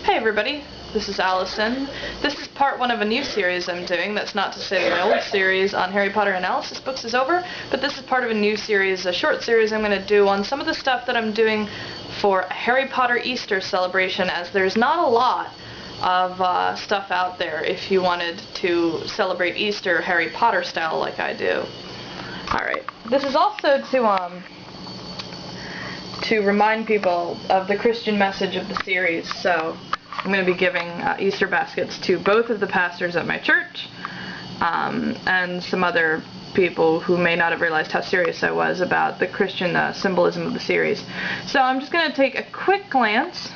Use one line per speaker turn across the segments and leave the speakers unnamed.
Hey everybody, this is Allison. This is part one of a new series I'm doing. That's not to say that my old series on Harry Potter analysis books is over, but this is part of a new series, a short series I'm going to do on some of the stuff that I'm doing for a Harry Potter Easter celebration, as there's not a lot of stuff out there if you wanted to celebrate Easter Harry Potter style like I do. Alright, this is also to remind people of the Christian message of the series, so I'm going to be giving Easter baskets to both of the pastors at my church and some other people who may not have realized how serious I was about the Christian symbolism of the series. So I'm just going to take a quick glance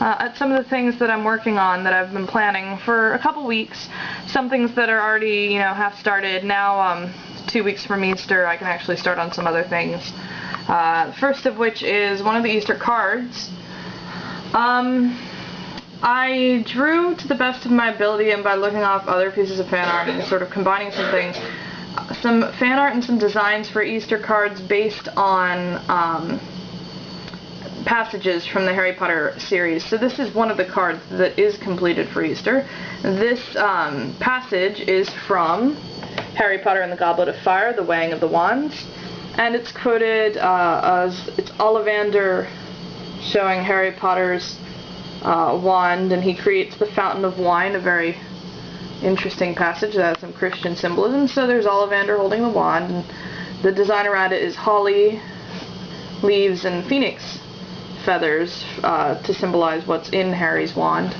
at some of the things that I'm working on that I've been planning for a couple weeks. Some things that are already, half started. Now, 2 weeks from Easter, I can actually start on some other things. First of which is one of the Easter cards. I drew to the best of my ability, and by looking off other pieces of fan art and sort of combining some things, some fan art and some designs for Easter cards based on passages from the Harry Potter series. So this is one of the cards that is completed for Easter. This passage is from Harry Potter and the Goblet of Fire, The Weighing of the Wands, and it's quoted as it's Ollivander showing Harry Potter's wand, and he creates the fountain of wine, a very interesting passage that has some Christian symbolism. So there's Ollivander holding the wand, and the design around it is holly leaves and phoenix feathers to symbolize what's in Harry's wand.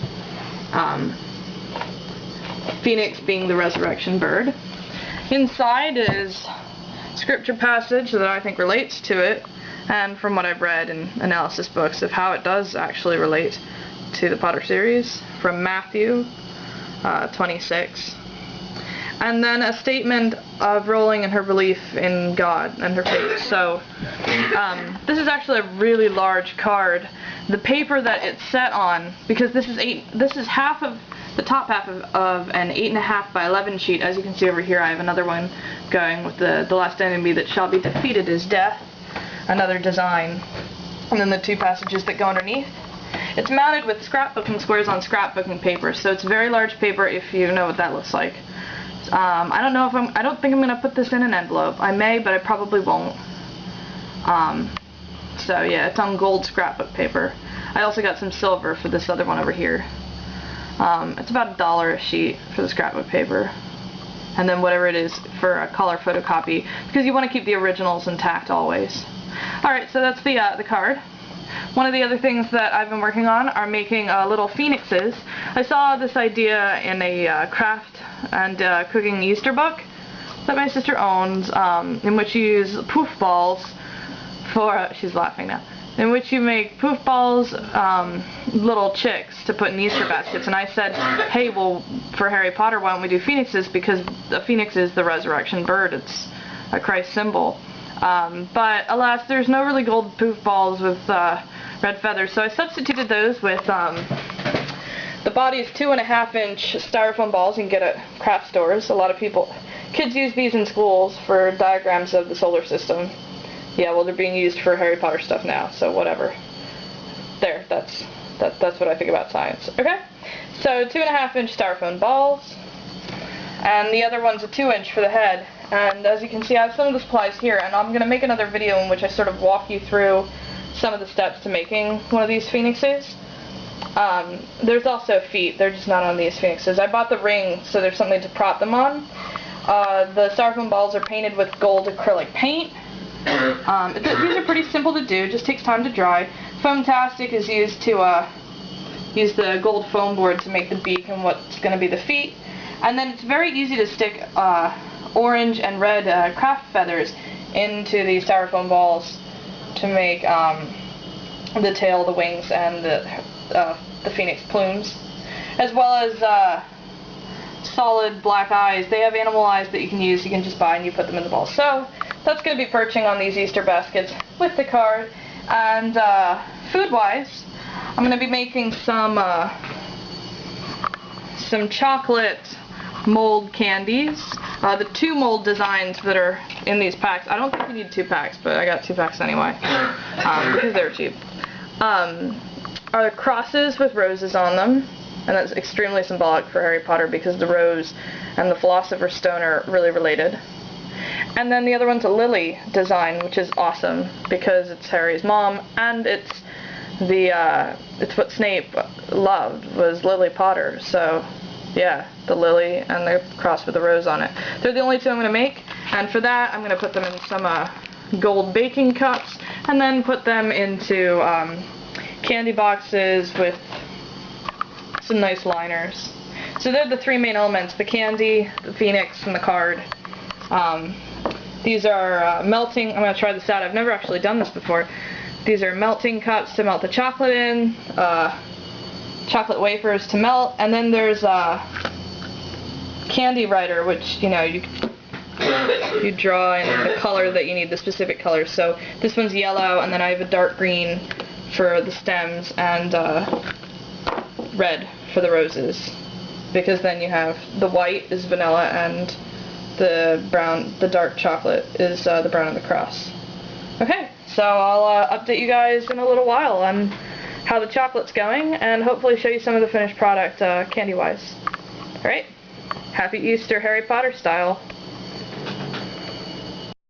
Phoenix being the resurrection bird. Inside is scripture passage that I think relates to it, and from what I've read in analysis books of how it does actually relate to the Potter series, from Matthew 26. And then a statement of Rowling and her belief in God and her faith. So this is actually a really large card. The paper that it's set on, because this is half of the top half of an 8.5 by 11 sheet. As you can see over here, I have another one going with the last enemy that shall be defeated is death, another design, and then the two passages that go underneath. It's mounted with scrapbooking squares on scrapbooking paper, so it's very large paper if you know what that looks like. I don't think I'm going to put this in an envelope. I may, but I probably won't. So yeah, it's on gold scrapbook paper. I also got some silver for this other one over here. It's about $1 a sheet for the scrapbook paper, and then whatever it is for a color photocopy, because you want to keep the originals intact always. Alright, so that's the card. One of the other things that I've been working on are making little phoenixes. I saw this idea in a craft and cooking Easter book that my sister owns, in which you use poof balls for, she's laughing now, in which you make poof balls, little chicks to put in Easter baskets. And I said, hey, well, for Harry Potter, why don't we do phoenixes? Because the phoenix is the resurrection bird. It's a Christ symbol. But alas, there's no really gold poof balls with red feathers, so I substituted those with the body's 2.5-inch styrofoam balls you can get at craft stores. A lot of kids use these in schools for diagrams of the solar system. Yeah, well, they're being used for Harry Potter stuff now, so whatever. There, that's what I think about science. Okay, so 2.5-inch styrofoam balls, and the other one's a 2-inch for the head. And as you can see, I have some of the supplies here, and I'm going to make another video in which I sort of walk you through some of the steps to making one of these phoenixes. There's also feet, they're just not on these phoenixes. I bought the ring, so there's something to prop them on. The styrofoam balls are painted with gold acrylic paint. These are pretty simple to do, just takes time to dry. Foamtastic is used to use the gold foam board to make the beak and what's going to be the feet. And then it's very easy to stick orange and red craft feathers into these styrofoam balls to make the tail, the wings, and the phoenix plumes, as well as solid black eyes. They have animal eyes that you can just buy, and you put them in the balls. So that's going to be perching on these Easter baskets with the card. And food-wise, I'm going to be making some chocolate mold candies. The 2 mold designs that are in these packs, I don't think you need 2 packs, but I got 2 packs anyway, because they're cheap. are crosses with roses on them, and that's extremely symbolic for Harry Potter because the rose and the Philosopher's Stone are really related. And then the other one's a lily design, which is awesome because it's Harry's mom, and it's what Snape loved, was Lily Potter. So yeah, the lily and the cross with the rose on it. They're the only two I'm going to make, and for that I'm going to put them in some gold baking cups, and then put them into candy boxes with some nice liners. So they're the three main elements: the candy, the phoenix, and the card. These are melting. I'm going to try this out. I've never actually done this before. These are melting cups to melt the chocolate in, chocolate wafers to melt, and then there's candy writer, which, you know, you draw in the color that you need, the specific color. So this one's yellow, and then I have a dark green for the stems, and red for the roses, because then you have the white is vanilla, and the brown, the dark chocolate, is the brown of the cross. Okay, so I'll update you guys in a little while on how the chocolate's going, and hopefully show you some of the finished product candy-wise. Alright, happy Easter Harry Potter style.